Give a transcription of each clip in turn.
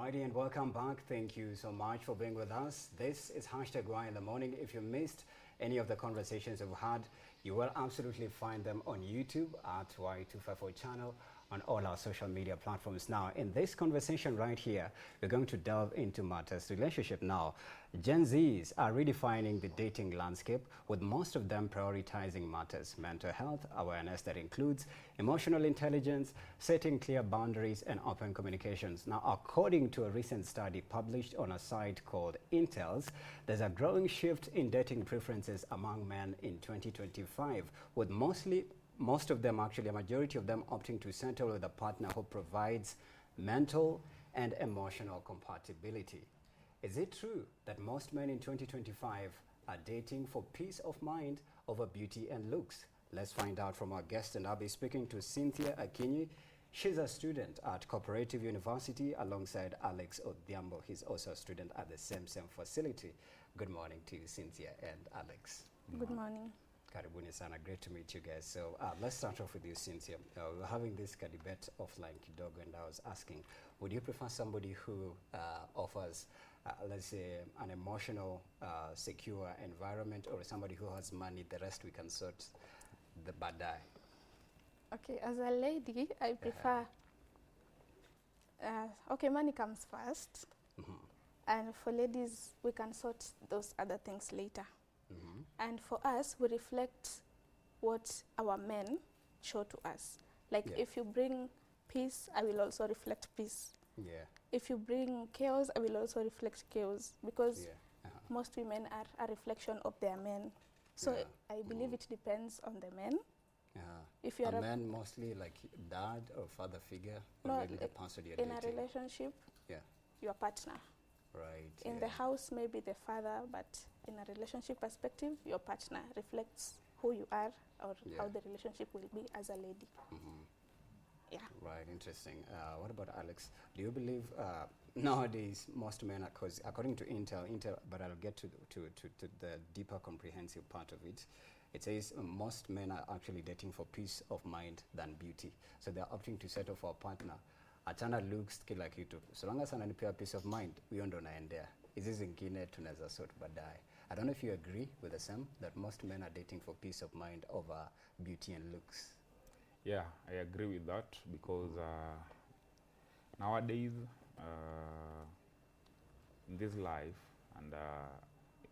Alrighty, and welcome back. Thank you so much for being with us. This is hashtag Y in the morning. If you missed any of the conversations we've had, you will absolutely find them on YouTube at Y254 channel, on all our social media platforms. Now, in this conversation right here, we're going to delve into matters relationship now. Gen Zs are redefining the dating landscape, with most of them prioritizing matters mental health awareness that includes emotional intelligence, setting clear boundaries, and open communications. Now, according to a recent study published on a site called Intels, there's a growing shift in dating preferences among men in 2025, with most of them, actually a majority of them, opting to settle with a partner who provides mental and emotional compatibility. Is it true that most men in 2025 are dating for peace of mind over beauty and looks? Let's find out from our guest, and I'll be speaking to Cynthia Akinyi. She's a student at Cooperative University alongside Alex Odhiambo. He's also a student at the same facility. Good morning to you, Cynthia and Alex. Good morning. Karibuni sana, great to meet you guys. So let's start off with you, Cynthia. We're having this debate offline kidogo, and I was asking, would you prefer somebody who offers, let's say, an emotional, secure environment, or somebody who has money, the rest we can sort the badai? Okay, as a lady, I prefer, okay, money comes first. And for ladies, we can sort those other things later. And for us, we reflect what our men show to us. Like if you bring peace, I will also reflect peace. If you bring chaos, I will also reflect chaos, because most women are a reflection of their men. So I believe it depends on the men. If you're a man, mostly like dad or father figure, or maybe the person you're dating. In a relationship, your partner. Right. In the house, maybe the father, but in a relationship perspective, your partner reflects who you are, or how the relationship will be as a lady. Right, interesting. What about Alex? Do you believe nowadays most men are, because according to Intel, but I'll get to the deeper comprehensive part of it, it says most men are actually dating for peace of mind than beauty. So they're opting to settle for a partner. Achana looks kila kitu. So long as ananipea peace of mind, huyo ndo naendea. Hizi zingine tunaweza sort baadaye. I don't know if you agree with the same, that most men are dating for peace of mind over beauty and looks. Yeah, I agree with that, because nowadays, in this life and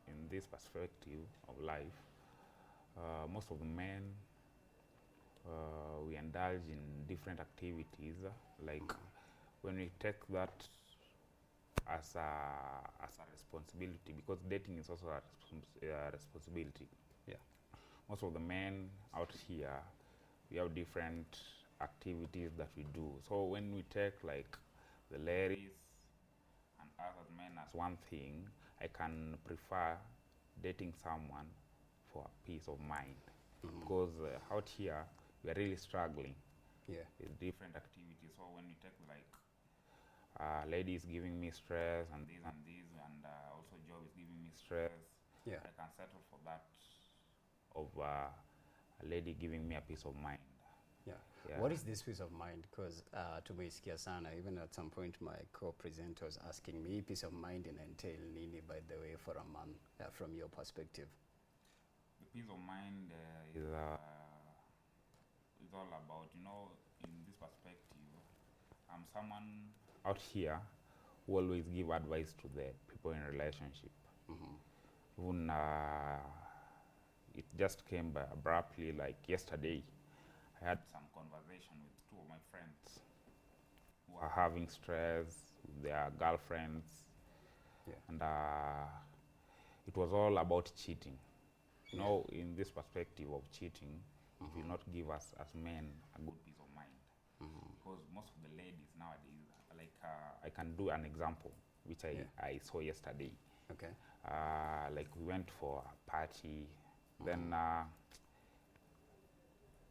in this perspective of life, most of the men, we indulge in different activities, like when we take that as a responsibility, because dating is also a responsibility. Most of the men out here, we have different activities that we do. So when we take like the ladies and other men as one thing, I can prefer dating someone for peace of mind, because out here we are really struggling with different activities. So when we take like ladies giving me stress and this, and also job is giving me stress, I can settle for that of a lady giving me a peace of mind. What is this peace of mind? Because tumeisikia sana, even at some point my co-presenter was asking me, peace of mind in entail nini, by the way, for a man, from your perspective? The peace of mind is all about, you know, in this perspective, I'm someone out here who always give advice to the people in relationship. Even it just came by abruptly, like yesterday, I had some conversation with two of my friends who are having stress with their girlfriends, and it was all about cheating. You know, in this perspective of cheating, it will not give us as men a good peace of mind. Because most of the ladies nowadays, like I can do an example, which I saw yesterday. Like we went for a party, then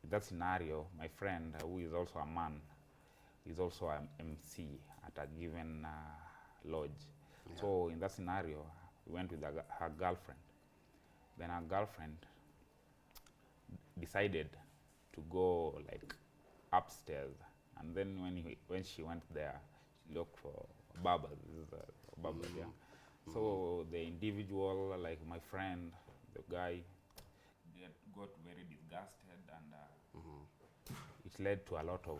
in that scenario, my friend, who is also a man, is also an MC at a given lodge. So in that scenario, we went with her girlfriend. Then her girlfriend decided to go like upstairs, and then when she went there, she looked for a babas. Babas, yeah. So the individual, like my friend, the guy, got very disgusted, and it led to a lot of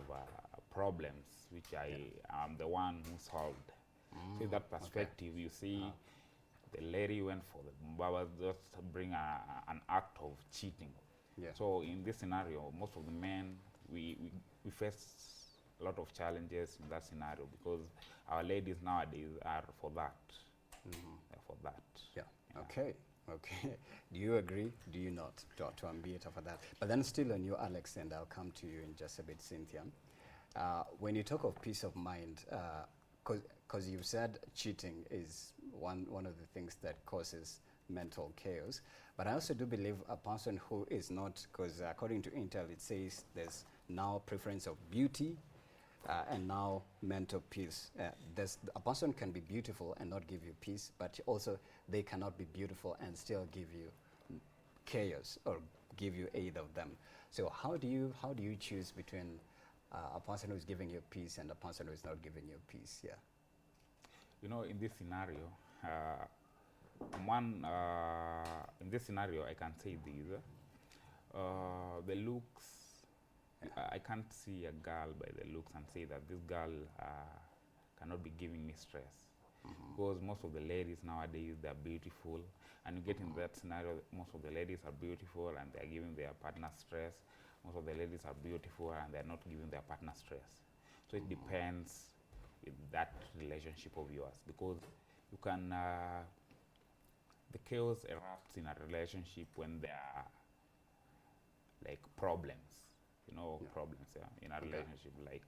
problems, which I am the one who solved. So in that perspective, you see, the lady went for the babas just to bring an act of cheating. Yeah. So in this scenario, most of the men, we face a lot of challenges in that scenario, because our ladies nowadays are for that. They're for that. Yeah. Okay. Okay. Do you agree? Do you not? To ambient for that. But then still on you, Alex, and I'll come to you in just a bit, Cynthia. When you talk of peace of mind, because you've said cheating is one of the things that causes mental chaos. But I also do believe a person who is not, because according to Intel, it says there's now preference of beauty and now mental peace. A person can be beautiful and not give you peace, but also they cannot be beautiful and still give you chaos or give you either of them. So how do you choose between a person who is giving you peace and a person who is not giving you peace? Yeah. You know, in this scenario, in this scenario, I can say this. The looks, I can't see a girl by the looks and say that this girl cannot be giving me stress. Because most of the ladies nowadays, they're beautiful. And you get in that scenario, most of the ladies are beautiful and they're giving their partner stress. Most of the ladies are beautiful and they're not giving their partner stress. So it depends with that relationship of yours, because you can, the chaos erupts in a relationship when there are like problems, you know, problems in a relationship, like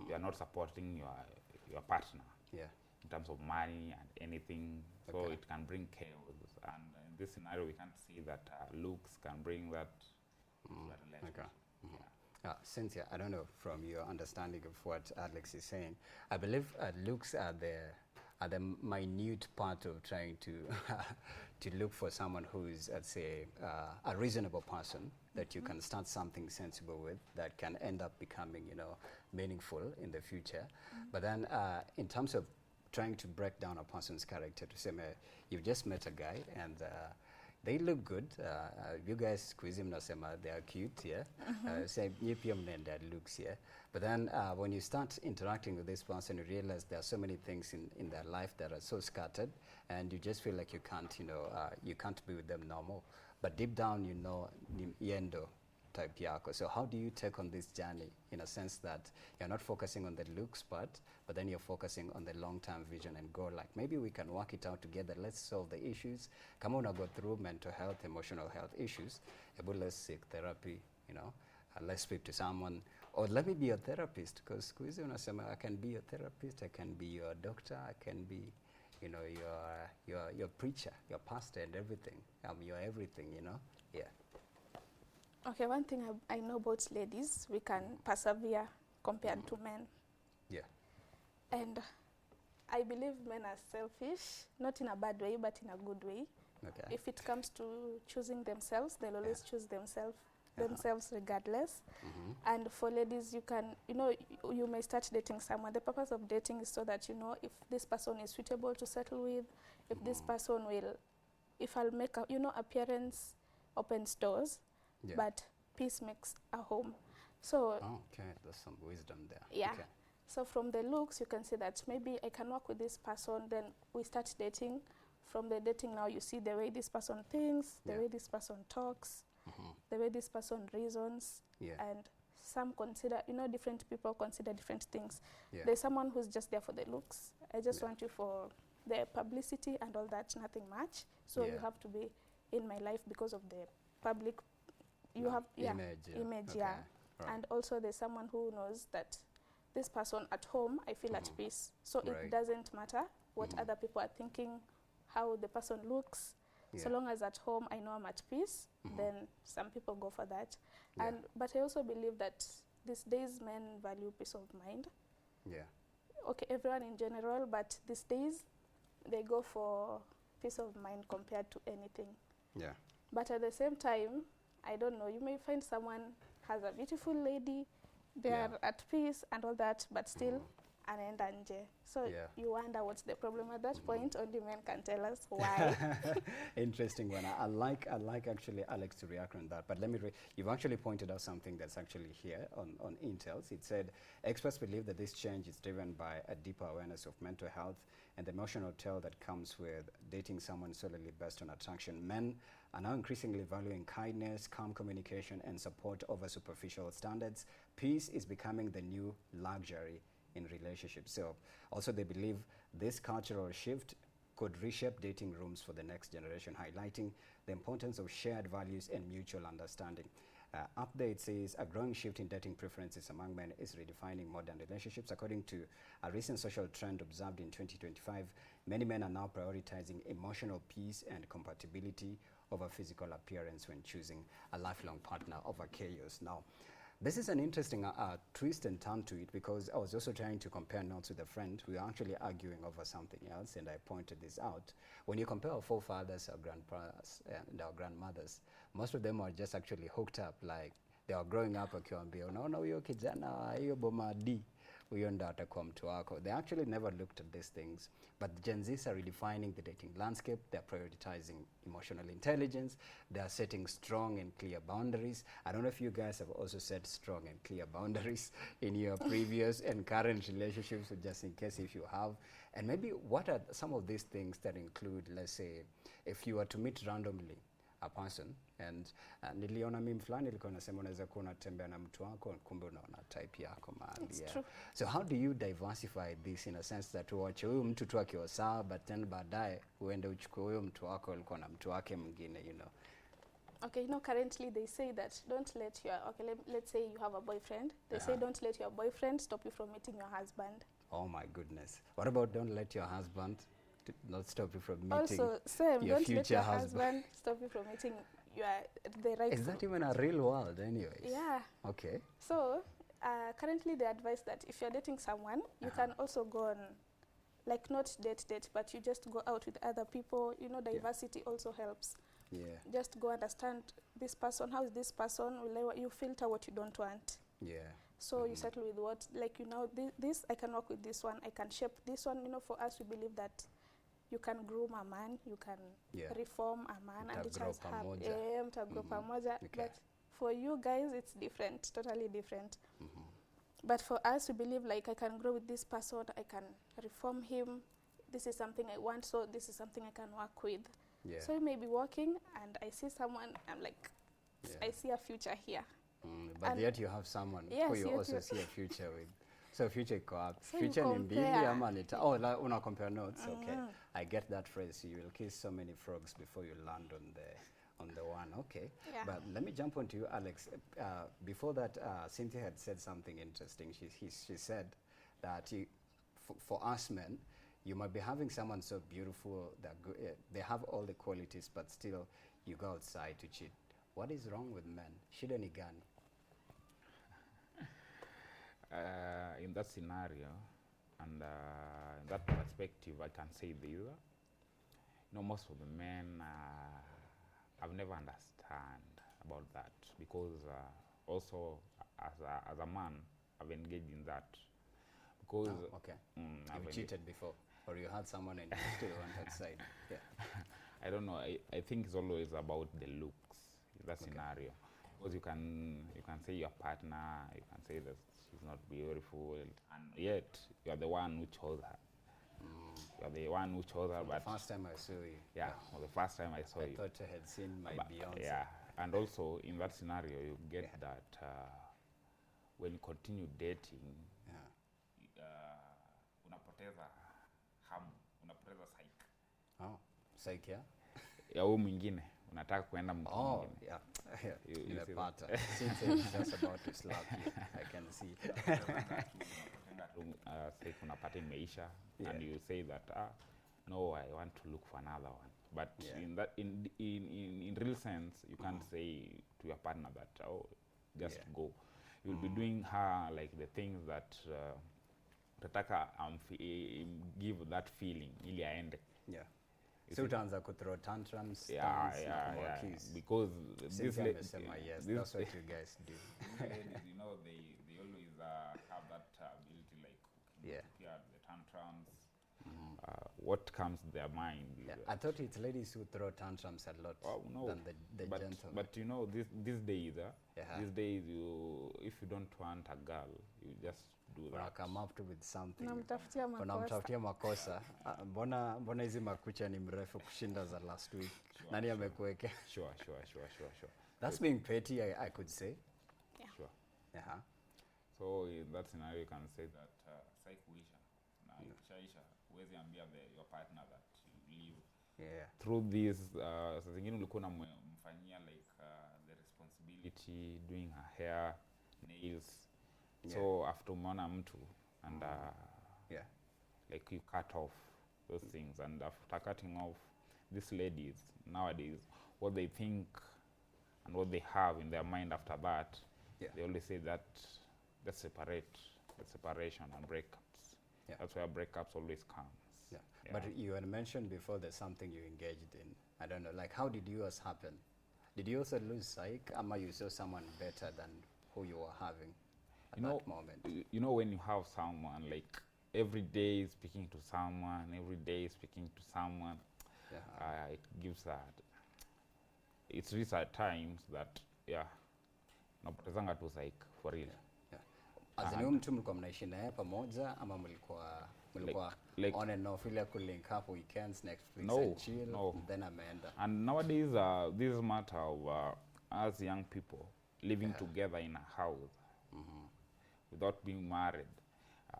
you are not supporting your partner in terms of money and anything, so it can bring chaos. And in this scenario, we can't see that looks can bring that relationship. Cynthia, I don't know, from your understanding of what Alex is saying, I believe looks are the minute part of trying to to look for someone who is, let's say, a reasonable person that you can start something sensible with that can end up becoming, you know, meaningful in the future. But then in terms of trying to break down a person's character, to say, you've just met a guy and they look good. You guys squeeze him, they are cute, yeah. Say, that looks, yeah. But then when you start interacting with this person, you realize there are so many things in their life that are so scattered, and you just feel like you can't, you know, you can't be with them normal. But deep down, you know, yendo type yako. So how do you take on this journey in a sense that you're not focusing on the looks part, but then you're focusing on the long-term vision and goal, like maybe we can work it out together, let's solve the issues. Come on, go through mental health, emotional health issues, but let's seek therapy, you know, let's speak to someone, or let me be a therapist, because I can be a therapist, I can be your doctor, I can be, you know, your preacher, your pastor and everything. I'm your everything, you know, yeah. Okay, one thing I know about ladies, we can persevere compared to men. Yeah. And I believe men are selfish, not in a bad way, but in a good way. Okay. If it comes to choosing themselves, they'll always choose themselves regardless. And for ladies, you can, you know, you may start dating someone. The purpose of dating is so that you know if this person is suitable to settle with, if this person will, if I'll make a, you know, appearance opens doors. Yeah. But peace makes a home. So okay, there's some wisdom there. Yeah. Okay. So from the looks, you can see that maybe I can work with this person. Then we start dating. From the dating now, you see the way this person thinks, the way this person talks, the way this person reasons, and some consider, you know, different people consider different things. There's someone who's just there for the looks. I just want you for the publicity and all that, nothing much. So you have to be in my life because of the public. You have image, okay. Right. And also there's someone who knows that this person at home, I feel at peace. So it doesn't matter what other people are thinking, how the person looks. So long as at home I know I'm at peace, then some people go for that. But I also believe that these days men value peace of mind. Yeah. Okay, everyone in general, but these days they go for peace of mind compared to anything. Yeah. But at the same time, I don't know, you may find someone has a beautiful lady, they are at peace and all that, but still anaenda nje. So Yeah. you wonder what's the problem at that point. Only men can tell us why. Interesting one. I like actually Alex to react on that. But let me, you've actually pointed out something that's actually here on Intels. It said, experts believe that this change is driven by a deeper awareness of mental health and the emotional toll that comes with dating someone solely based on attraction. Men are now increasingly valuing kindness, calm communication, and support over superficial standards. Peace is becoming the new luxury in relationships. So also they believe this cultural shift could reshape dating rooms for the next generation, highlighting the importance of shared values and mutual understanding. Update says a growing shift in dating preferences among men is redefining modern relationships. According to a recent social trend observed in 2025, many men are now prioritizing emotional peace and compatibility over physical appearance when choosing a lifelong partner over chaos. Now, this is an interesting twist and turn to it, because I was also trying to compare notes with a friend. We were actually arguing over something else, and I pointed this out. When you compare our forefathers, our grandfathers, and our grandmothers, most of them are just actually hooked up, like they are growing up wakiwaambia, unaona huyo kijana hiyo boma D, huyo ndo atakuwa mtu wako. They actually never looked at these things. But the Gen Zs are redefining the dating landscape. They're prioritizing emotional intelligence. They are setting strong and clear boundaries. I don't know if you guys have also set strong and clear boundaries in your previous and current relationships, just in case if you have. And maybe what are some of these things that include, let's say, if you were to meet randomly a person and niliona meme fulani ilikuwa nasema unaweza kuwa unatembea na mtu wako kumbe unaona type yako mahali. It's true. So how do you diversify this in a sense that uache huyu mtu tu akiwa sawa, but then baadaye uende uchukue huyo mtu wako alikuwa na mtu wake mwingine, you know? Okay, you know, currently they say that don't let your, okay, let's say you have a boyfriend. They say don't let your boyfriend stop you from meeting your husband. Oh my goodness. What about don't let your husband not stop you from meeting Also, same, your don't future let your husband stop you from meeting the right. Is that even a real world anyways? Yeah. Okay. So, currently they advise that if you're dating someone, you can also go on, like not date, but you just go out with other people. You know, diversity also helps. Yeah. Just go understand this person. How is this person? You filter what you don't want. Yeah. So you settle with what, like, you know, this, I can work with this one, I can shape this one. You know, for us, we believe that you can groom a man, you can reform a man, and it has grow pamoja. But for you guys, it's different, totally different. But for us, we believe like I can grow with this person, I can reform him. This is something I want, so this is something I can work with. Yeah. So you may be walking, and I see someone, I'm like, I see a future here. But and yet you have someone who you also see a future with. So future co-op. So future ni mbili ama ni oh, una compare notes. Okay. I get that phrase. You will kiss so many frogs before you land on the one. Okay. Yeah. But let me jump onto you, Alex. Before that, Cynthia had said something interesting. She said that for us men, you might be having someone so beautiful that they have all the qualities, but still you go outside to cheat. What is wrong with men? Shida ni gani? In that scenario and in that perspective, I can say this. You know, most of the men I've never understand about that, because also as a man, I've engaged in that. Because okay, you've cheated before, or you had someone and you still went outside. Yeah. I don't know. I think it's always about the looks in that scenario, because you can say your partner, you can say that she's not beautiful, and yet you are the one who chose her. You are the one who chose her. But the first time I saw you. Yeah, well, the first time I saw you. I thought I had seen my Beyonce. Yeah, and also in that scenario, you get that when you continue dating, unapoteza hamu, unapoteza psyche. Oh, psyche, yeah? Ya huyu mwingine, unataka kuenda mtu mwingine. Oh, yeah. Nimepata. Since it's just about to slap you, I can see. Say unapata imeisha, and you say that no, I want to look for another one. But in real sense, you can't say to your partner that just go. You'll be doing her like the things that tataka give that feeling ili aende. Yeah. So utaanza kuthrow tantrums, because this yes, that's what you guys do. Ladies, you know, they always have that ability, like what comes to their mind. Yeah. I thought it's ladies who throw tantrums a lot No, than the gentlemen. But you know, these days, Yeah. these days, if you don't want a girl, you just do that. Come up to with something. Unamtafutia makosa. Mbona hizi makucha ni mrefu kushinda za last week? Nani amekuwekea? Sure. That's being petty, I could say. Yeah. Sure. Yeah. So in that scenario, you can say that psychoisha. Now, ikishaisha, huwezi ambia your partner that you live. Yeah. Through this, saa zingine ulikuwa unamfanyia like the responsibility, doing her hair, nails. Yeah. So after umeona mtu and Yeah. like you cut off those things, and after cutting off, these ladies nowadays, what they think and what they have in their mind after that, they only say that let's separate, the separation and breakups. Yeah. That's where breakups always comes. Yeah. Yeah. But you had mentioned before there's something you engaged in. I don't know, like how did yours happen? Did you also lose psych, or you saw someone better than who you were having at that moment? You know, when you have someone like every day speaking to someone, it gives that. It's reached at times that napotezanga tu psych for real. As in mtu mlikuwa mnaishi naye pamoja ama mlikuwa like on and off, ile ku link up weekends, Netflix and chill, then ameenda? And nowadays this is a matter of us young people living together in a house without being married,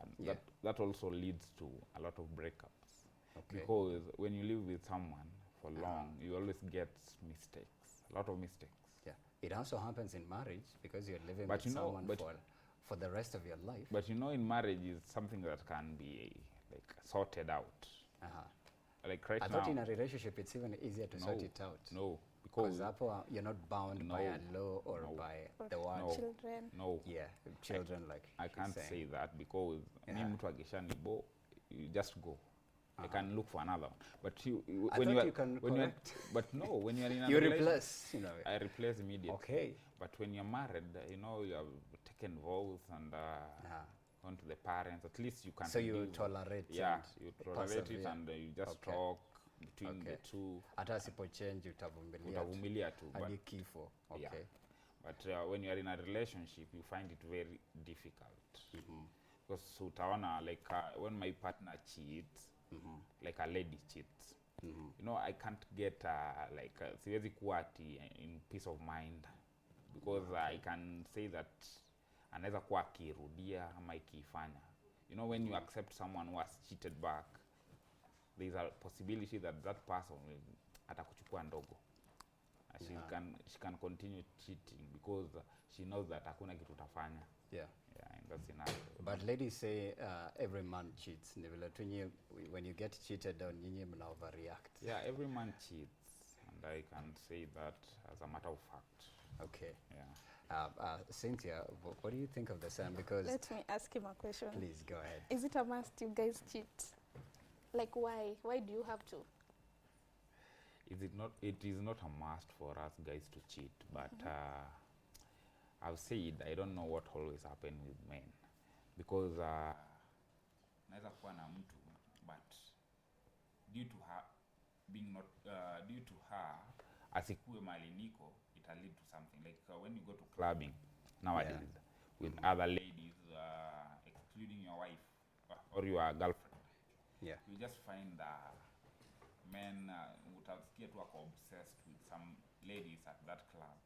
and that also leads to a lot of breakups. Because when you live with someone for long, you always get mistakes, a lot of mistakes. It also happens in marriage because you're living with someone for the rest of your life. But you know, in marriage is something that can be like sorted out. Like right now, I thought in a relationship it's even easier to sort it out. No, because you're not bound by a law or by the word. Children. No. Yeah, children, like I can't say that because mtu akishanibo, you just go. I can look for another one. But when you are in a you replace, you know. I replace immediately. Okay. But when you're married, you know, you have taken vows and gone to the parents. At least you can. So you tolerate. Yeah, you tolerate it and you just talk between the two. Hata sipo change utavumilia tu. Hadi kifo. Okay. Yeah. But when you are in a relationship, you find it very difficult. Because utaona like when my partner cheats, like a lady cheats, you know, I can't get siwezi kuwa ati in peace of mind, because I can say that anaweza kuwa akirudia ama ikifanya. You know, when you accept someone who has cheated back, there is a possibility that that person will atakuchukua ndogo. She can continue cheating because she knows that hakuna kitu utafanya. Yeah, in that scenario. But ladies say every man cheats. When you get cheated on, nyinyi mna overreact. Yeah, every man cheats, and I can say that as a matter of fact. Okay. Yeah. Cynthia, what do you think of the same? Because let me ask him a question. Please go ahead. Is it a must you guys cheat? Like why? Why do you have to? It is not a must for us guys to cheat, but I've said I don't know what always happen with men, because naweza kuwa na mtu, but due to her being not due to her asikue mali niko, it will lead to something like when you go to clubbing nowadays with other ladies, excluding your wife or your girlfriend, you just find men utasikia tu wako obsessed with some ladies at that club.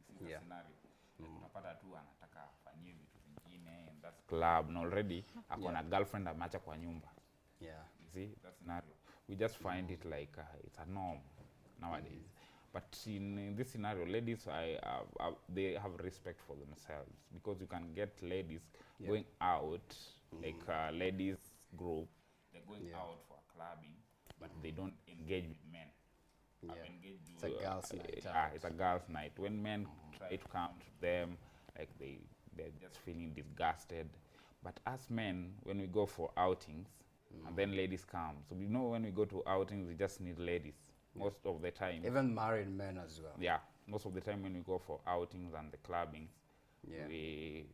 This is the scenario. Unapata tu anataka afanyie vitu vingine in that club, and already akona girlfriend ameacha kwa nyumba. You see that scenario. We just find it like it's a norm nowadays. But in this scenario, ladies, they have respect for themselves, because you can get ladies going out, like ladies group, they're going out for clubbing, but they don't engage with men. It's a girls' night. It's a girls' night. When men try to come to them, like they're just feeling disgusted. But as men, when we go for outings, and then ladies come. So we know when we go to outings, we just need ladies. Most of the time. Even married men as well. Yeah. Most of the time when we go for outings and the clubbing, we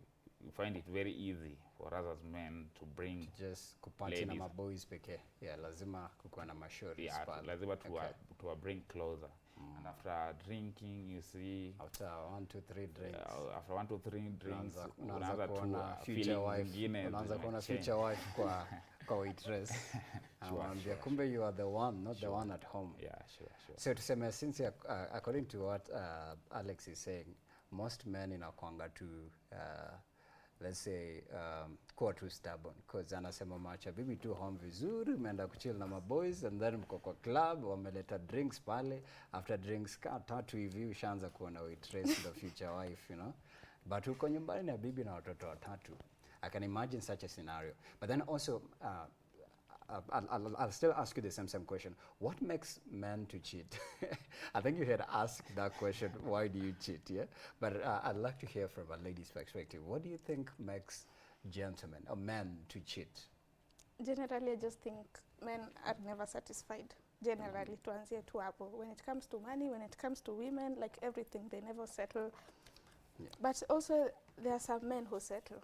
find it very easy for us as men to bring Just kupati na ladies. maboys pekee. Yeah, lazima kukuwa na mashori. Yeah, pale. lazima Okay. to bring closer. And after drinking, you see, After 1, 2, 3 drinks. after 1 to 3 drinks, unaanza kuona future feelings wife, zingine unaanza kuona zimechange. future wife kwa waitress. Anamwambia kumbe you are the one, not the one at home. Yeah, sure. So tuseme, since according to what Alex is saying, most men inakwanga to let's say kuwa too stubborn, because anasema macha bibi tu home vizuri, umeenda kuchill na maboys and then mko kwa club, wameleta drinks pale, after drinks tatu hivi ushaanza kuona waitress the future wife, you know, but uko nyumbani na bibi na watoto watatu. I can imagine such a scenario. But then also I'll still ask you the same question. What makes men to cheat? I think you had asked that question, why do you cheat, yeah? But I'd like to hear from a lady's perspective. What do you think makes gentlemen or men to cheat? Generally, I just think men are never satisfied. Generally, tuanzie tu hapo. When it comes to money, when it comes to women, like everything, they never settle. Yeah. But also, there are some men who settle.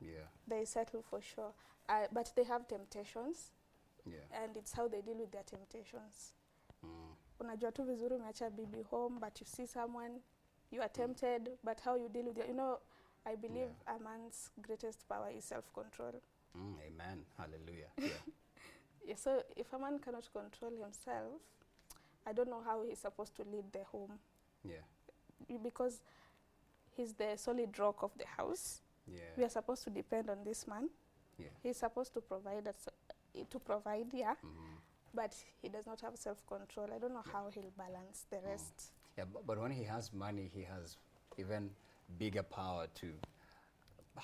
Yeah. They settle for sure. But they have temptations. Yeah. And it's how they deal with their temptations. Unajua tu vizuri umeacha bibi home, but you see someone, you are tempted, but how you deal with it. You know, I believe a man's greatest power is self-control. Amen. Hallelujah. Yeah. Yeah, so if a man cannot control himself, I don't know how he's supposed to lead the home. Yeah. Because he's the solid rock of the house. Yeah. We are supposed to depend on this man. Yeah. He's supposed to provide us, but he does not have self-control. I don't know how he'll balance the rest. Yeah, but when he has money, he has even bigger power to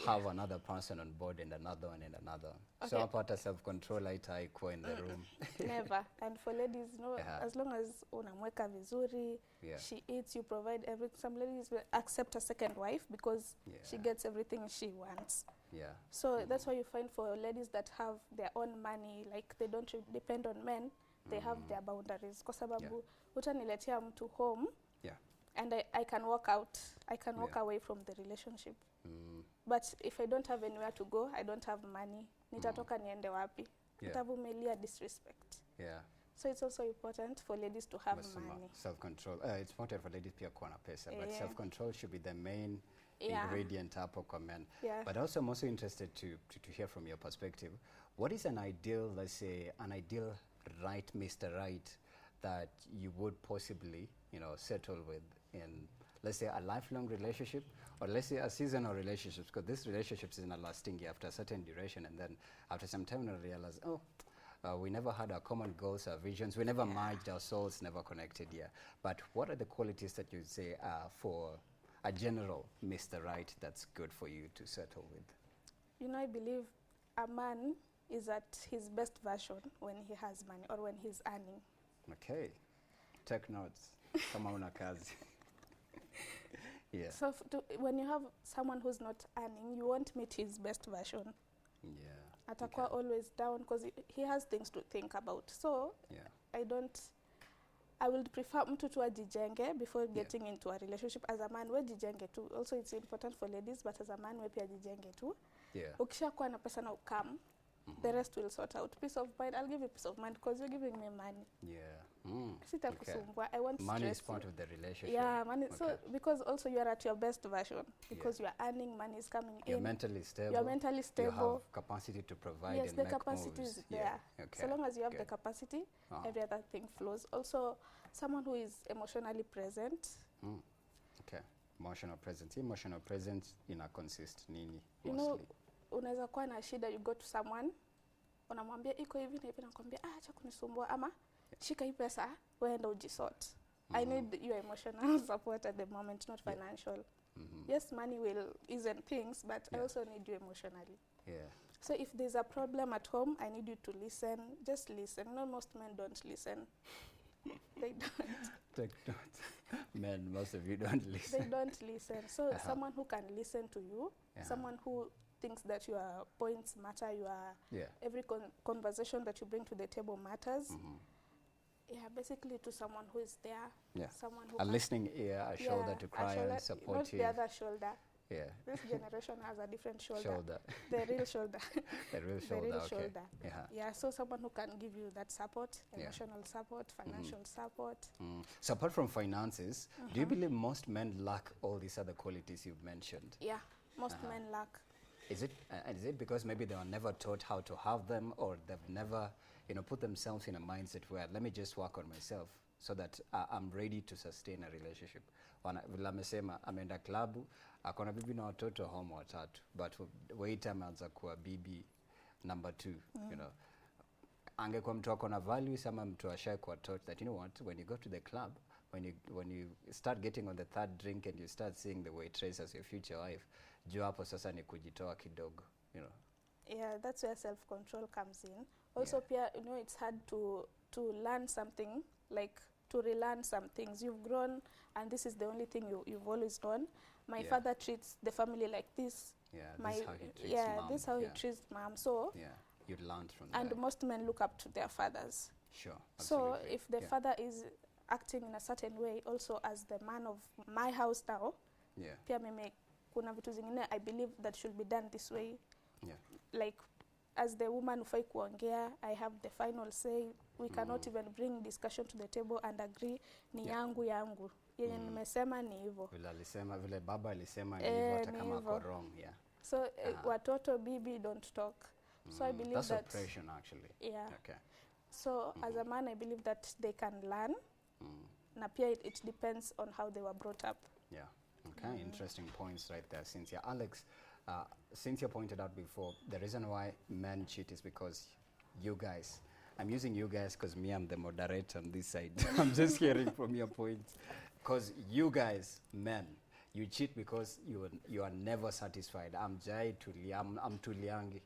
have another person on board and another one and another. Okay. So apart self-control, haitaikuwa in the room. Never. And for ladies, no, as long as unamweka vizuri, Yeah. she eats, you provide everything. Some ladies will accept a second wife because she gets everything she wants. Yeah. So that's why you find for ladies that have their own money, like they don't depend on men, they have their boundaries. Kwa sababu utaniletea mtu home, and I can walk out. I can walk away from the relationship. But if I don't have anywhere to go, I don't have money, nitatoka niende wapi? Nitavumilia disrespect. Yeah. So it's also important for ladies to have money. Self-control. It's important for ladies pia kuwa na pesa, but self-control should be the main ingredient hapo kwa men. Yeah. But also I'm also interested to hear from your perspective. What is an ideal, let's say, an ideal right, Mr. Right, that you would possibly, you know, settle with in, let's say, a lifelong relationship, or let's say a seasonal relationship, because this relationships is not lasting after a certain duration, and then after some time we realize, we never had our common goals, our visions, we never merged, our souls never connected here. But what are the qualities that you'd say are for a general Mr. Right that's good for you to settle with? You know, I believe a man is at his best version when he has money or when he's earning. Okay. Take notes. Kama una kazi. Yeah. So when you have someone who's not earning, you won't meet his best version. Yeah. Atakuwa always down because he has things to think about. So I would prefer mtu tu ajijenge before getting into a relationship. As a man, we jijenge tu. Also, it's important for ladies, but as a man, we pia jijenge tu. Yeah. Ukishakuwa na pesa na ukam, the rest will sort out. Peace of mind, I'll give you peace of mind because you're giving me money. Yeah. Sitakusumbua. I want money stress. is part of the relationship. Yeah, money. So because also you are at your best version because you are earning, money is coming You're in. mentally stable. You're mentally stable. You have capacity to provide and yes, the make capacity moves. is there. Yeah. Okay. So long as you have the capacity, every other thing flows. Also, someone who is emotionally present. Okay. Emotional presence. Emotional presence consist nini mostly? You know, unaweza kuwa na shida, you go to someone, unamwambia iko hivi na hivi, nakwambia acha kunisumbua ama shika hii pesa weenda ujisort. I need your emotional support at the moment, not financial. Yes, money will ease things, but I also need you emotionally. Yeah. So if there's a problem at home, I need you to listen. Just listen. No, most men don't listen. They don't. Take notes. Men, most of you don't listen. They don't listen. So someone who can listen to you, someone who thinks that your points matter, every conversation that you bring to the table matters. Yeah, basically to someone who is there. Yeah. Someone who a listening ear, a shoulder to cry on, supportive. Not the other shoulder. Yeah. This generation has a different shoulder. Shoulder. The real shoulder. The real The shoulder. real Okay. shoulder. Yeah. Yeah, so someone who can give you that support, Yeah. emotional support, financial support. So apart from finances, do you believe most men lack all these other qualities you've mentioned? Yeah, most men lack. Is it because maybe they were never taught how to have them, or they've never, put themselves in a mindset where let me just work on myself so that I'm ready to sustain a relationship? Vile amesema ameenda klabu, akona bibi na watoto home watatu, but wait ameanza kuwa bibi number 2, angekuwa mtu akona values ama mtu ashai kuwa taught that when you go to the club, when you start getting on the 3rd drink and you start seeing the waitress as your future wife, juu hapo sasa ni kujitoa kidogo, Yeah, that's where self-control comes in. Also, pia, it's hard to learn something, like to relearn some things. You've grown, and this is the only thing you've always known. My father treats the family like this. Yeah, this is how he treats mom. This is how he treats mom. So, you learned from and that. most men look up to their fathers. Sure, absolutely. So, if the father is acting in a certain way, also as the man of my house now, pia mimi kuna vitu zingine I believe that should be done this way. Yeah. Like, as the woman ufai kuongea, I have the final say. We cannot even bring discussion to the table and agree ni yangu yenye nimesema ni hivyo. Vile baba alisema ni hivyo hata kama ako wrong. So watoto bibi don't talk. So I believe that's that oppression actually. Yeah. Okay. So as a man I believe that they can learn. Na pia it depends on how they were brought up. Yeah. Okay, interesting points right there, Cynthia. Alex, Cynthia pointed out before, the reason why men cheat is because you guys, I'm using you guys because me, I'm the moderator on this side. I'm just hearing from your points. Because you guys, men, you cheat because you are never satisfied. I'm tuliangi.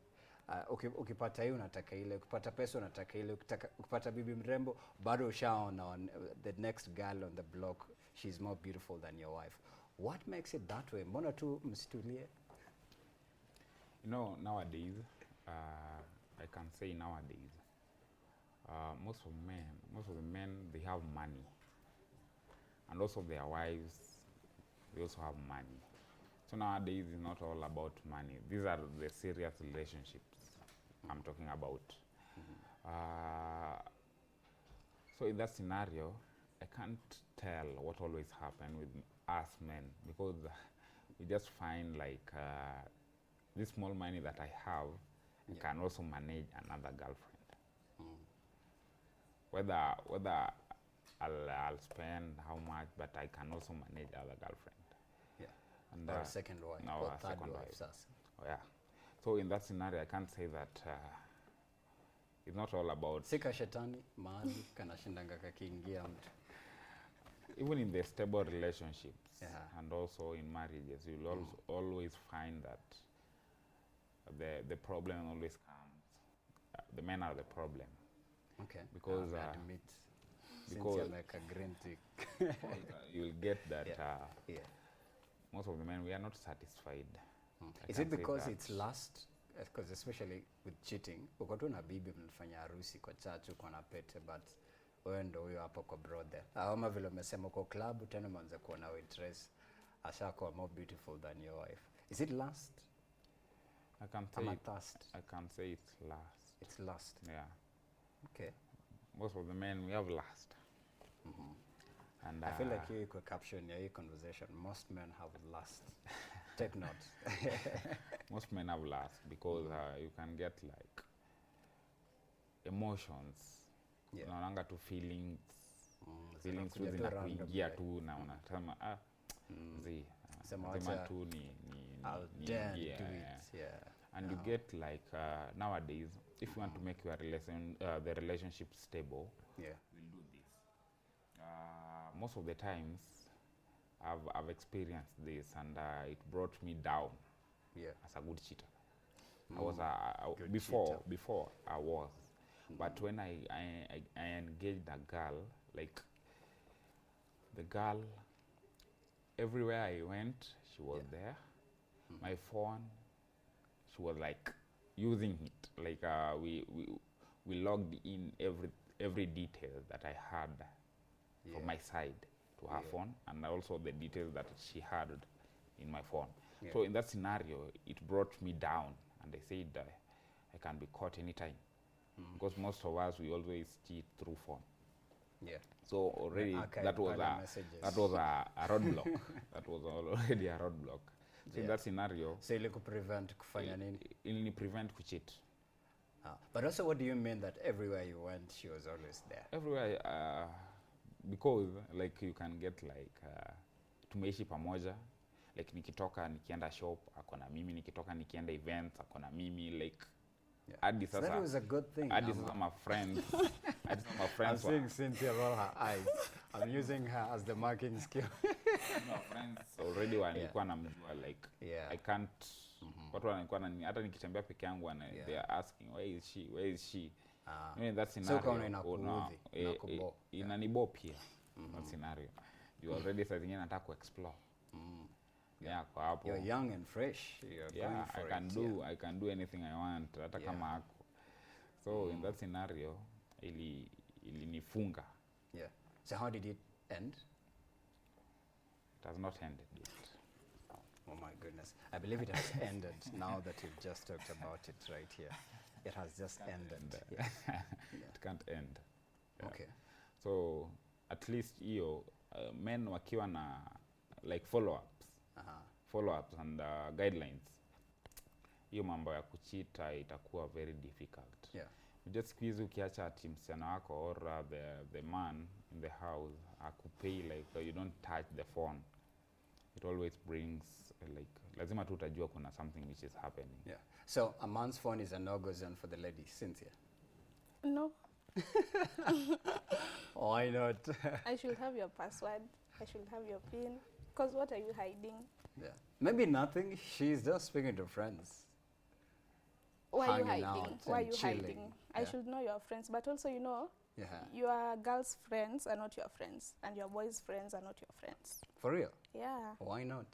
Ukipata hiyo unataka ile, ukipata pesa unataka ile, ukipata bibi mrembo, bado ushaona the next girl on the block, she's more beautiful than your wife. What makes it that way? Mbona tu msitulie? Nowadays, I can say nowadays, most of the men, they have money. And also their wives, they also have money. So nowadays, it's not all about money. These are the serious relationships I'm talking about. So in that scenario, I can't tell what always happens with us men, because we just find like this small money that I have, I can also manage another girlfriend. Whether I'll spend how much, but I can also manage other girlfriend. And or a second wife, or third wife. Yeah. So in that scenario, I can't say that it's not all about... Sika shetani, mahali, kanashindanga kakiingia mtu. Even in the stable relationships and also in marriages, you'll always find that the problem always comes. The men are the problem. Okay. Because Cynthia make a green tick. You'll get that most of the men, we are not satisfied. Is it because it's lust? Because especially with cheating, uko tu na bibi mnafanya harusi kwa church, uko na pete, but wewe ndo huyo hapo kwa brother. Ama vile umesema kwa club tena mwanza kuona waitress ashakuwa more beautiful than your wife. Is it lust? I can say it's lust. It's lust. Yeah. Okay. Most of the men, we have lust. And I feel like you could caption your conversation. Most men have lust. Take note. Most men have lust because you can get like emotions. Unaanga tu feelings. Feelings tu zinakuingia tu na unasema sema tu ni and you get like nowadays, if you want to make your the relationship stable, we'll do this. Most of the times, I've experienced this, and it brought me down as a good cheater. I was before I was, but when I engaged a girl, like the girl, everywhere I went, she was there. My phone, she was like using it. Like we logged in every detail that I had from my side to her phone, and also the details that she had in my phone. Yeah. So in that scenario, it brought me down, and I said I can be caught anytime, because most of us, we always cheat through phone. Yeah. So already that was a roadblock. That was already a roadblock. So in that scenario, so ili prevent kufanya nini? Ili prevent kucheat. But also, what do you mean that everywhere you went, she was always there? Everywhere, because like you can get like tumeishi pamoja, like nikitoka nikienda shop akona mimi, nikitoka nikienda events akona mimi, like hadi sasa. So that was a good thing. Hadi sasa my friends, I'm seeing Cynthia roll her eyes. I'm using her as the marking skill. My friends already walikuwa namjua, like I can't. Watu walikuwa hata nikitembea peke yangu they are asking where is she. I mean that scenario. So kuna inakuudhi, inanibo pia. That scenario. You already said you nataka ku explore. Yeah, kwa hapo. You're young and fresh. You're going for I can do anything I want, hata kama ako. So in that scenario, ilinifunga. Yeah. So how did it end? It has not ended yet. Oh my goodness. I believe it has ended now that you've just talked about it right here. It has just ended. It can't end. Yeah. Okay. So at least men wakiwa na like follow-ups and guidelines, hiyo mambo ya kuchita itakuwa very difficult. Yeah. Just siku hizi ukiacha ati msichana wako or the man in the house akupay, like you don't touch the phone, it always brings like lazima tu utajua kuna something which is happening. Yeah. So a man's phone is a no-go zone for the lady, Cynthia? No. Why not? I should have your password. I should have your PIN. Because what are you hiding? Yeah. Maybe nothing. She's just speaking to friends. Why are you hiding? Why are you chilling. hiding? I should know your friends. But also, you know, Yeah. your girls' friends are not your friends. And your boys' friends are not your friends. For real? Yeah. Why not?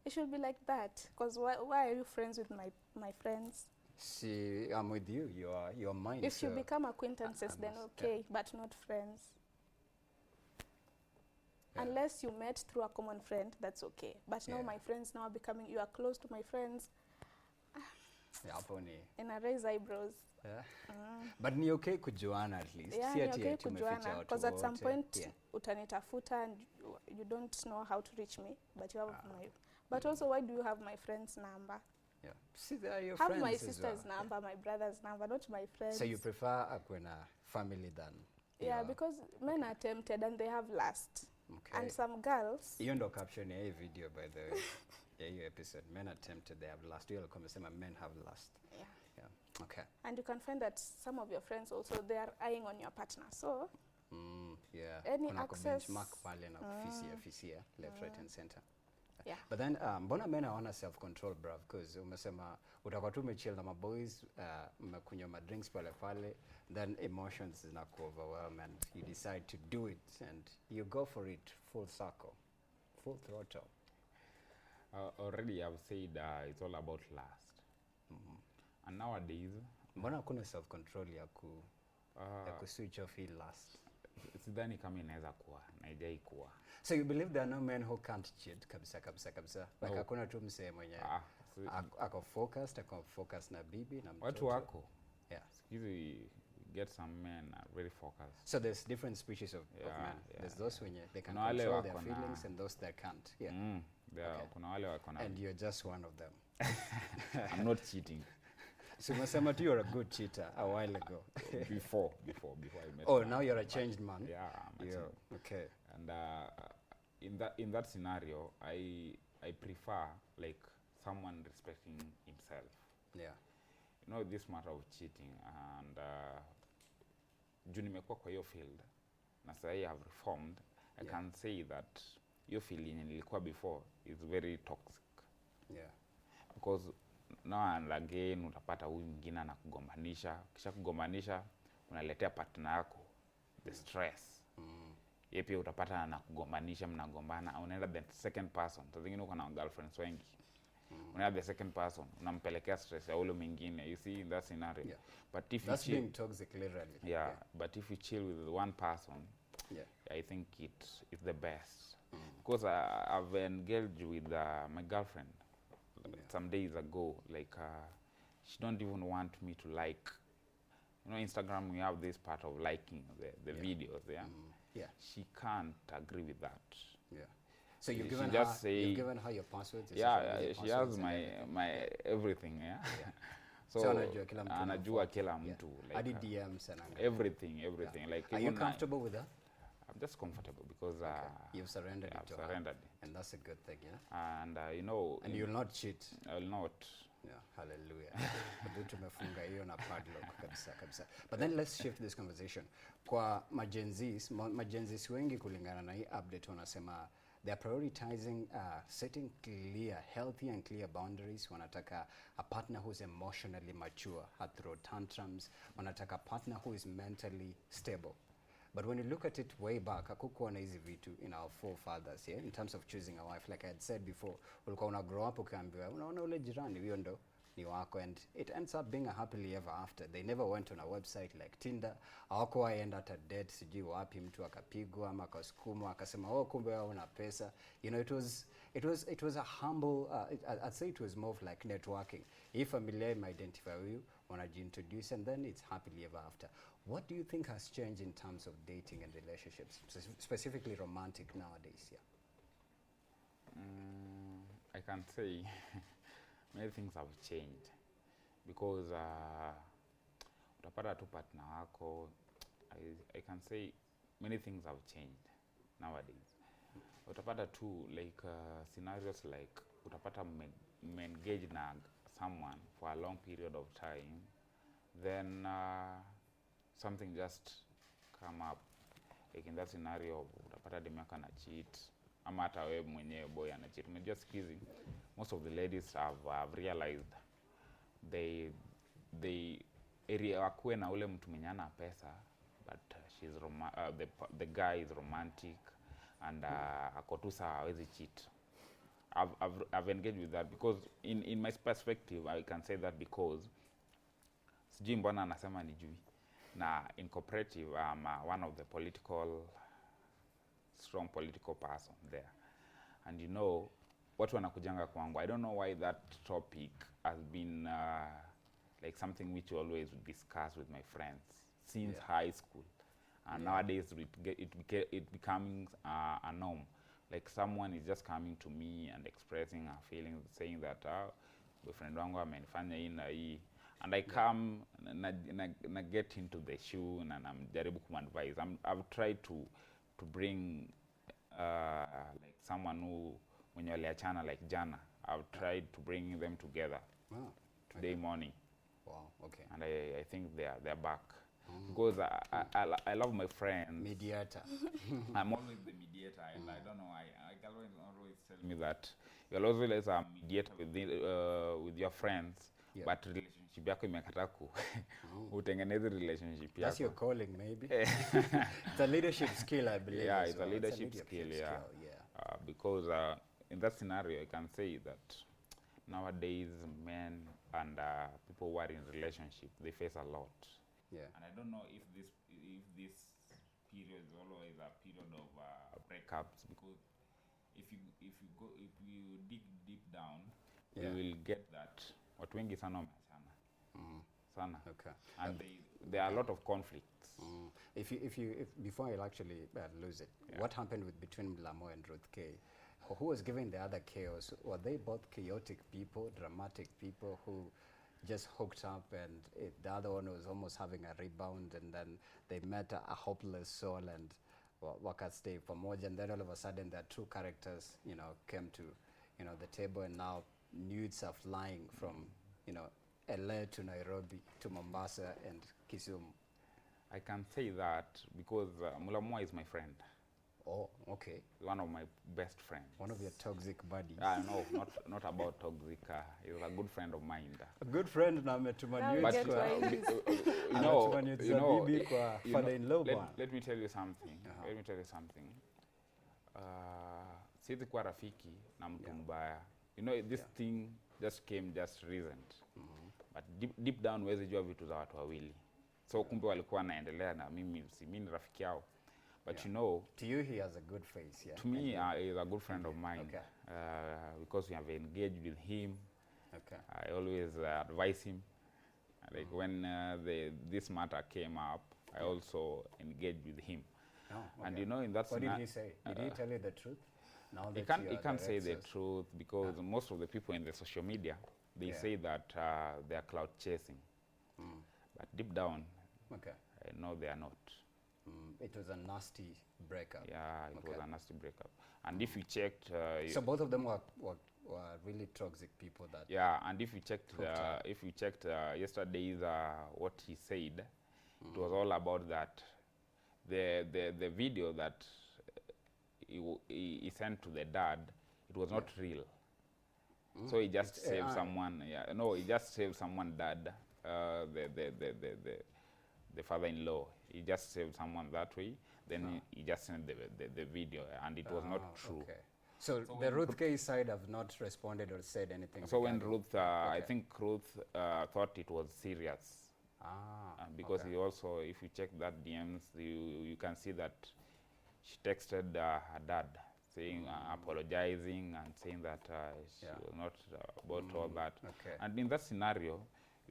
It should be like that. Because why are you friends with my friends? See, I'm with you. You're mine. If you become acquaintances, then okay, but not friends. Yeah. Unless you met through a common friend, that's okay. But now my friends now are becoming, you are close to my friends. Yeah, pony. And I raise eyebrows. Yeah. But ni okay kujuana at least. Yeah, Si ni ati okay ati umeficha kujuana. watu Because at some wote. point, utanitafuta and you don't know how to reach me. But you have my... But also, why do you have my friend's number? Yeah. See, they are your Have friends my as sister's well. number, my brother's number, not my friends. So you prefer akwena family than Yeah, because men are tempted and they have lust. Okay. And some girls... Hiyo ndo caption ya hii video, by the way. Ya hiyo episode. Men are tempted, they have lust. Hiyo alikuwa amesema men have lust. Yeah. Yeah. Okay. And you can find that some of your friends also, they are eyeing on your partner. So, yeah. Any Kuna access... benchmark pale na kufisia, left, right and center. Yeah. But then, mbona men hawana self-control, bruv? Because umesema, utakuwa tu umechill na maboys, mmekunywa madrinks pale pale, then emotions zinaku-overwhelm and you decide to do it and you go for it full circle, full throttle. Already I've said it's all about lust. And nowadays... Mbona hakuna self-control ya switch off hii lust? Sidhani kama inaweza kuwa, na haijai kuwa. So you believe there are no men who can't cheat kabisa? Like hakuna tu msee mwenye ako focused na bibi na mtoto. Watu wako. Yeah. You get some men are very focused. So there's different species of men. There's those when they can control their feelings and those that can't. Yeah. Kuna wale wako na. And you're just one of them. I'm not cheating. So umesema tu you're a good cheater a while ago. before I met. Oh, now you're a changed man. Yeah, okay. And in that scenario, I prefer like someone respecting himself. Yeah. You know, this matter of cheating, and juu nimekuwa kwa hiyo field na sasa I have reformed, I can say that hiyo field yenye nilikuwa before is very toxic. Yeah. Because now and again utapata huyu mwingine anakugombanisha, kisha kugombanisha unaletea partner yako the stress. Yeye pia utapata anakugombanisha, mnagombana, unaenda the second person. Sasa zingine uko na girlfriends wengi. Unaenda the second person, unampelekea stress ya ule mwingine. You see in that scenario. Yeah. But if that's you chill, being toxic literally. Yeah, but if you chill with one person, I think it's the best. Because I've engaged with my girlfriend some days ago, like she don't even want me to like. You know, Instagram, we have this part of liking the videos. Yeah. She can't agree with that. Yeah. So you've She given just her, say, you've given her your passwords. Your yeah, social media she has passwords and my everything. Yeah. So anajua kila mtu. Anajua kila mtu. Like DMs and everything. Like. Are you comfortable with that? I'm just comfortable because you've surrendered it to her. Surrendered. And that's a good thing, yeah. And you know. And you'll not cheat. I will not. Yeah, hallelujah. Tumefunga hiyo na padlock kabisa. But then let's shift this conversation. Kwa majenzis wengi kulingana na hii update wanasema they are prioritizing setting clear, healthy and clear boundaries. Wanataka a partner who's emotionally mature, throw tantrums. Wanataka a partner who is mentally stable. But when you look at it way back, hakukuwa na hizi vitu in our forefathers, yeah, in terms of choosing a wife. Like I had said before, ulikuwa una grow up ukiambiwa, unaona ule jirani, huyo ndo ni wako, and it ends up being a happily ever after. They never went on a website like Tinder. Hawakuwa enda hata date sijui wapi, mtu akapigwa ama akasukumwa akasema oh kumbe wewe una pesa. You know, it was a humble I'd say it was more of like networking. Hii familia identify you, wanajiintroduce, and then it's happily ever after. What do you think has changed in terms of dating and relationships, specifically romantic nowadays? Yeah. I can say many things have changed because utapata tu partner wako. I can say many things have changed nowadays. Utapata tu like scenarios like utapata engage na someone for a long period of time, then something just come up, like in that scenario utapata demeka na cheat ama hata wewe mwenyewe boy ana cheat. Unajua siku hizi most of the ladies have realized they area wakwe na ule mtu mwenye ana pesa, but the guy is romantic and ako tu sawa, hawezi cheat. I've engaged with that because in my perspective I can say that because sijui mbona anasema nijui. Na in cooperative, I'm one of the strong political person there. And you know, watu wanakujanga kwangu. I don't know why that topic has been like something which we always discuss with my friends since high school. And nowadays it becoming a norm. Like someone is just coming to me and expressing her feelings, saying that boyfriend wangu amenifanya hii na hii. And I come na get into the shoe and I'm jaribu kumadvise. I've tried to bring like someone who mwenye waliachana like jana. I've tried to bring them together today morning. Wow, okay. And I think they're back. Because I love my friends. Mediator. I'm always the mediator, and I don't know why. I always tell me that you're always a mediator with your friends, but relationship yako imekataa utengeneze relationship yako. That's your calling, maybe. It's a leadership skill, I believe. Yeah, it's a leadership skill, yeah. Because in that scenario, I can say that nowadays men and people who are in relationship, they face a lot. Yeah. And I don't know if this period is always a period of breakups, because if you dig deep down, you will get that watu wengi sana wameachana. Sana. Okay. And there are a lot of conflicts. If before I'll actually lose it, what happened between Lamo and Ruth K? Who was giving the other chaos? Were they both chaotic people, dramatic people who just hooked up, and the other one was almost having a rebound, and then they met a hopeless soul and wakastay for more, and then all of a sudden their true characters, came to, the table, and now nudes are flying from, LA to Nairobi to Mombasa and Kisumu. I can say that because Mulamwa is my friend. Oh, okay. One of my best friends. One of your toxic buddies. No, not about toxic. He's a good friend of mine. A good friend na ametuma news kwa father-in-law. Let me tell you something. Siwezi kuwa rafiki na mtu mbaya. This thing just came just recent. But deep down huwezi jua vitu za watu wawili. So kumbe walikuwa naendelea na mimi ni rafiki yao. But to you he has a good face. Yeah. To me, he's a good friend of mine. Okay. Because we have engaged with him, Okay. I always advise him. Like when this matter came up, I also engaged with him. Oh, okay. And you know, in that what did he say? Did he tell you the truth? Now he that can't, say the truth because most of the people in the social media, they say that they are cloud chasing. But deep down, okay, I know they are not. It was a nasty breakup. Yeah, it was a nasty breakup. And if you checked... so both of them were really toxic people that... Yeah, and if you checked yesterday's what he said, it was all about that. The video that he sent to the dad, it was not real. So he just saved someone. Yeah, no, he just saved someone dad, the father-in-law. He just saved someone that way. Then he just sent the video, and it was not true. Okay. So the Ruth case side have not responded or said anything. So when Ruth, I think Ruth thought it was serious. Because he also, if you check that DMs, you can see that she texted her dad saying, apologizing and saying that she was not about all that. Okay. And in that scenario,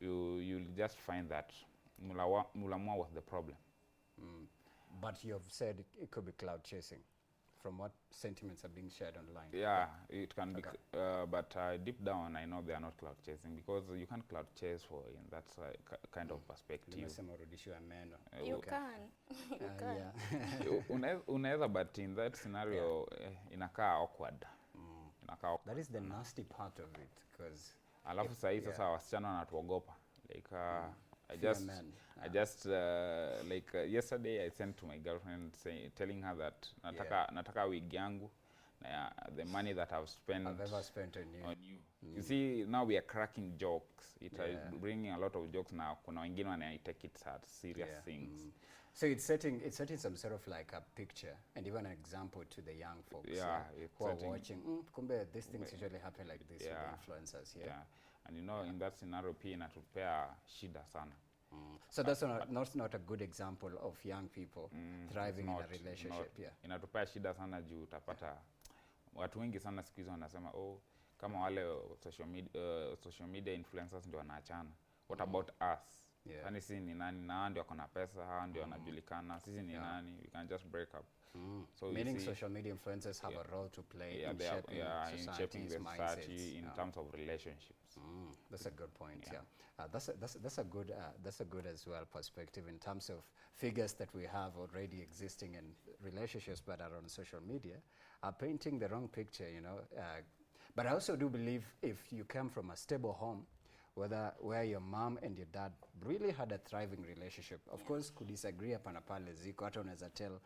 you'll just find that Mulamwa was the problem. But you've said it could be cloud chasing from what sentiments are being shared online. Yeah, it can be, but deep down I know they are not cloud chasing because you can't cloud chase for in that kind of perspective. You can. You can. Unaweza, but in that scenario inakaa awkward. That is the nasty part of it, because alafu sahi sasa wasichana wanatuogopa. Like I just like yesterday I sent to my girlfriend telling her that nataka wig yangu, the money that I've ever spent on you. You see, now we are cracking jokes. It is bringing a lot of jokes now. Kuna wengine wana take it as serious things. So it's setting some sort of like a picture and even an example to the young folks who are watching. Kumbe, these things usually happen like this with influencers. And you know, in that scenario, pia inatupea shida sana. So that's not a good example of young people thriving in a relationship. Inatupea shida sana juu utapata watu wengi sana siku hizo wanasema kama wale social media influencers ndio wanaachana. What about us? Yaani sisi ni nani? Na ndio wako na pesa, hao ndio wanajulikana. Sisi ni nani? We can just break up. So meaning social media influencers have a role to play in shaping the society in terms of relationships. That's a good point. That's a good as well perspective in terms of figures that we have already existing in relationships but are on social media are painting the wrong picture, you know. But I also do believe if you come from a stable home, where your mom and your dad really had a thriving relationship. Of course, could disagree hapa na pale ziko, hata unaweza tell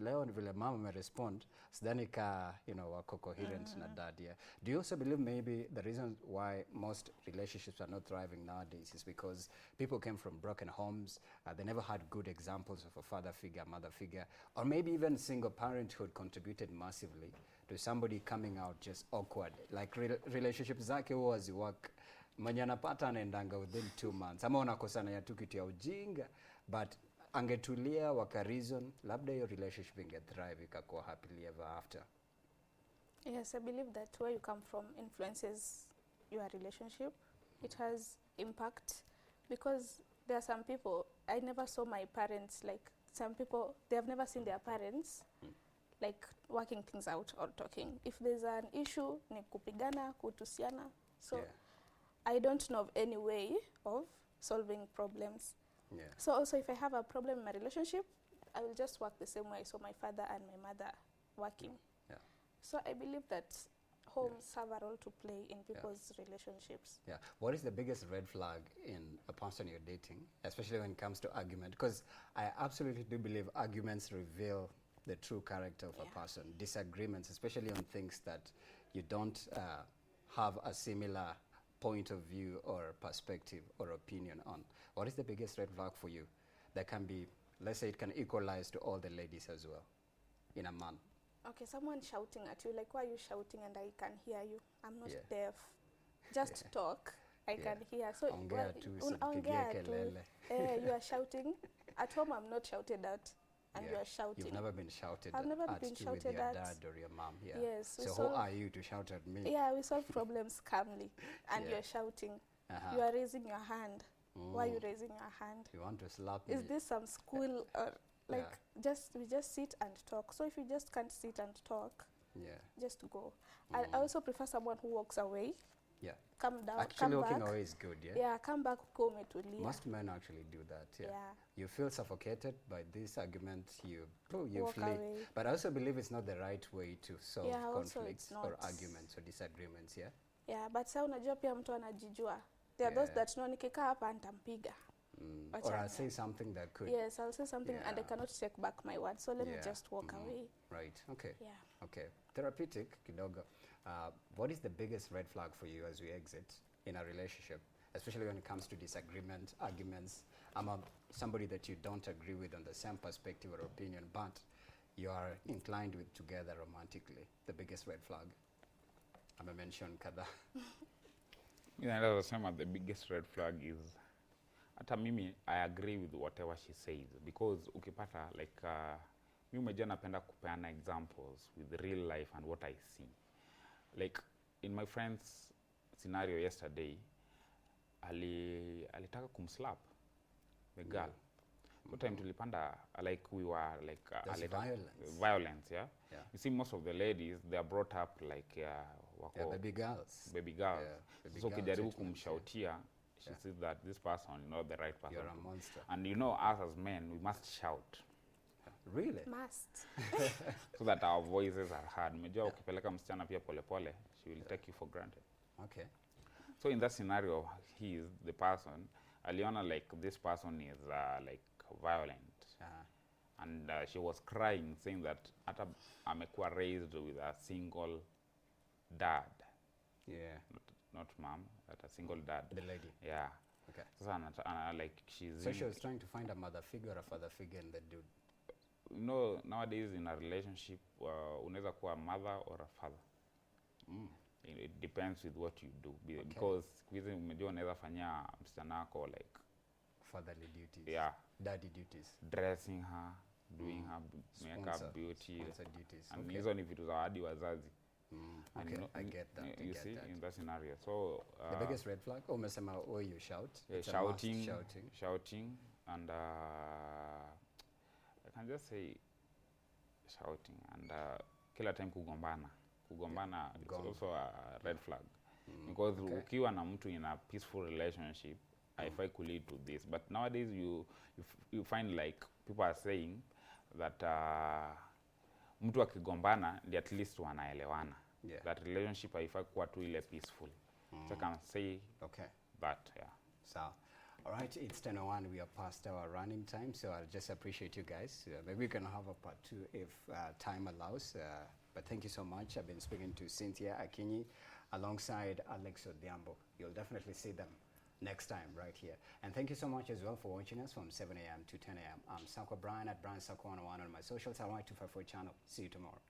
leo vile mama merespond, sidhani ka, you know, wako coherent na dad. Do you also believe maybe the reason why most relationships are not thriving nowadays is because people came from broken homes, they never had good examples of a father figure, mother figure, or maybe even single parenthood contributed massively to somebody coming out just awkward, like relationships zake huwa haziwork, mwenye anapata anaendanga within 2 months, ama unakosana ya tu kitu ya ujinga, but angetulia waka reason, labda your relationship inge-thrive ikakuwa happily ever after. Yes, I believe that where you come from influences your relationship. It has impact because there are some people, I never saw my parents, like some people, they have never seen their parents like working things out or talking. If there's an issue, ni kupigana, kutusiana. So I don't know of any way of solving problems. So also if I have a problem in my relationship, I will just work the same way I saw my father and my mother working. So I believe that homes have a role to play in people's relationships. What is the biggest red flag in a person you're dating, especially when it comes to argument? Because I absolutely do believe arguments reveal the true character of a person. Disagreements, especially on things that you don't have a similar point of view or perspective or opinion on. What is the biggest red flag for you that can be, let's say it can equalize to all the ladies as well in a man? Okay, someone shouting at you, like, why are you shouting and I can hear you? I'm not deaf. Just talk, I can hear. So ongea tu, you are shouting. At home I'm not shouted at. and you are shouting. You've never been shouted I've never at been to shouted with your at. dad or your mom. Yeah. Yes. So who are you to shout at me? Yeah, we solve problems calmly, and Yeah. you're shouting. Uh-huh. You are raising your hand. Why are you raising your hand? You want to slap me? Is this some school or like we just sit and talk? So if you just can't sit and talk, just go. I also prefer someone who walks away. Yeah. Come down. Actually, come walking back. away is good. Yeah. Yeah, come back. Umetulia. Most men actually do that. Yeah. Yeah. You feel suffocated by this argument. You Walk flee. away. But I also believe it's not the right way to solve Yeah, also conflicts it's or not. arguments or disagreements. Yeah. Yeah, but sa unajua pia mtu anajijua. There are those that no nikikaa hapa nitampiga. Or I'll say something that could. Yes, I'll say something and I cannot take back my word. So let me just walk away. Right. Okay. Yeah. Okay. Therapeutic, kidogo. What is the biggest red flag for you as we exit in a relationship, especially when it comes to disagreement, arguments? I'm somebody that you don't agree with on the same perspective or opinion, but you are inclined with together romantically. The biggest red flag. I'm mentioned kadha. Yeah, that's the biggest red flag is hata mimi I agree with whatever she says, because ukipata like mimi mwenyewe napenda kupeana examples with real life and what I see. Like in my friend's scenario yesterday, alitaka kumslap the girl. What time tulipanda, like we were like violence, yeah? You see, most of the ladies, they are brought up like wako baby girls. Baby girls. Yeah, baby So girl ukijaribu treatment, kumshautia, she sees that this person is not the right person. You're a monster. And you know, us as men, we must shout. Really? Must. So that our voices are heard. Umejua ukipeleka msichana pia pole pole, she will take you for granted. Okay. So in that scenario, he is the person, aliona like this person is like violent. And she was crying, saying that hata amekuwa raised with a single dad. Yeah. Not mom, but a single dad. The lady. Yeah. Okay. So like she's. So she was trying to find a mother figure or a father figure in the dude. You know, nowadays in a relationship, unaweza kuwa a mother or a father. It depends with what you do. Because umejua unaweza fanyia msichana wako like fatherly duties. Yeah. Daddy duties. Dressing her, doing her makeup, beauty. Sponsor duties. And hizo ni vitu za hadi wazazi. Okay, I get that. You see, in that scenario. So the biggest red flag, umesema you shout. Yeah, shouting, and I can just say shouting, and kila time kugombana. It's also a red flag. Because ukiwa na mtu in a peaceful relationship, haifai could lead to this. But nowadays you find like people are saying that mtu akigombana ndi at least wanaelewana. That relationship haifai kuwa tu ile peaceful. So I can say that, yeah. So, all right, it's 10:01. We are past our running time, so I'll just appreciate you guys. Maybe we can have a part 2 if time allows. But thank you so much. I've been speaking to Cynthia Akinyi alongside Alex Odhiambo. You'll definitely see them next time right here. And thank you so much as well for watching us from 7 a.m. to 10 a.m. I'm Sakwa Brian at Brian Sakwa 101 on my socials, our Y254 channel. See you tomorrow.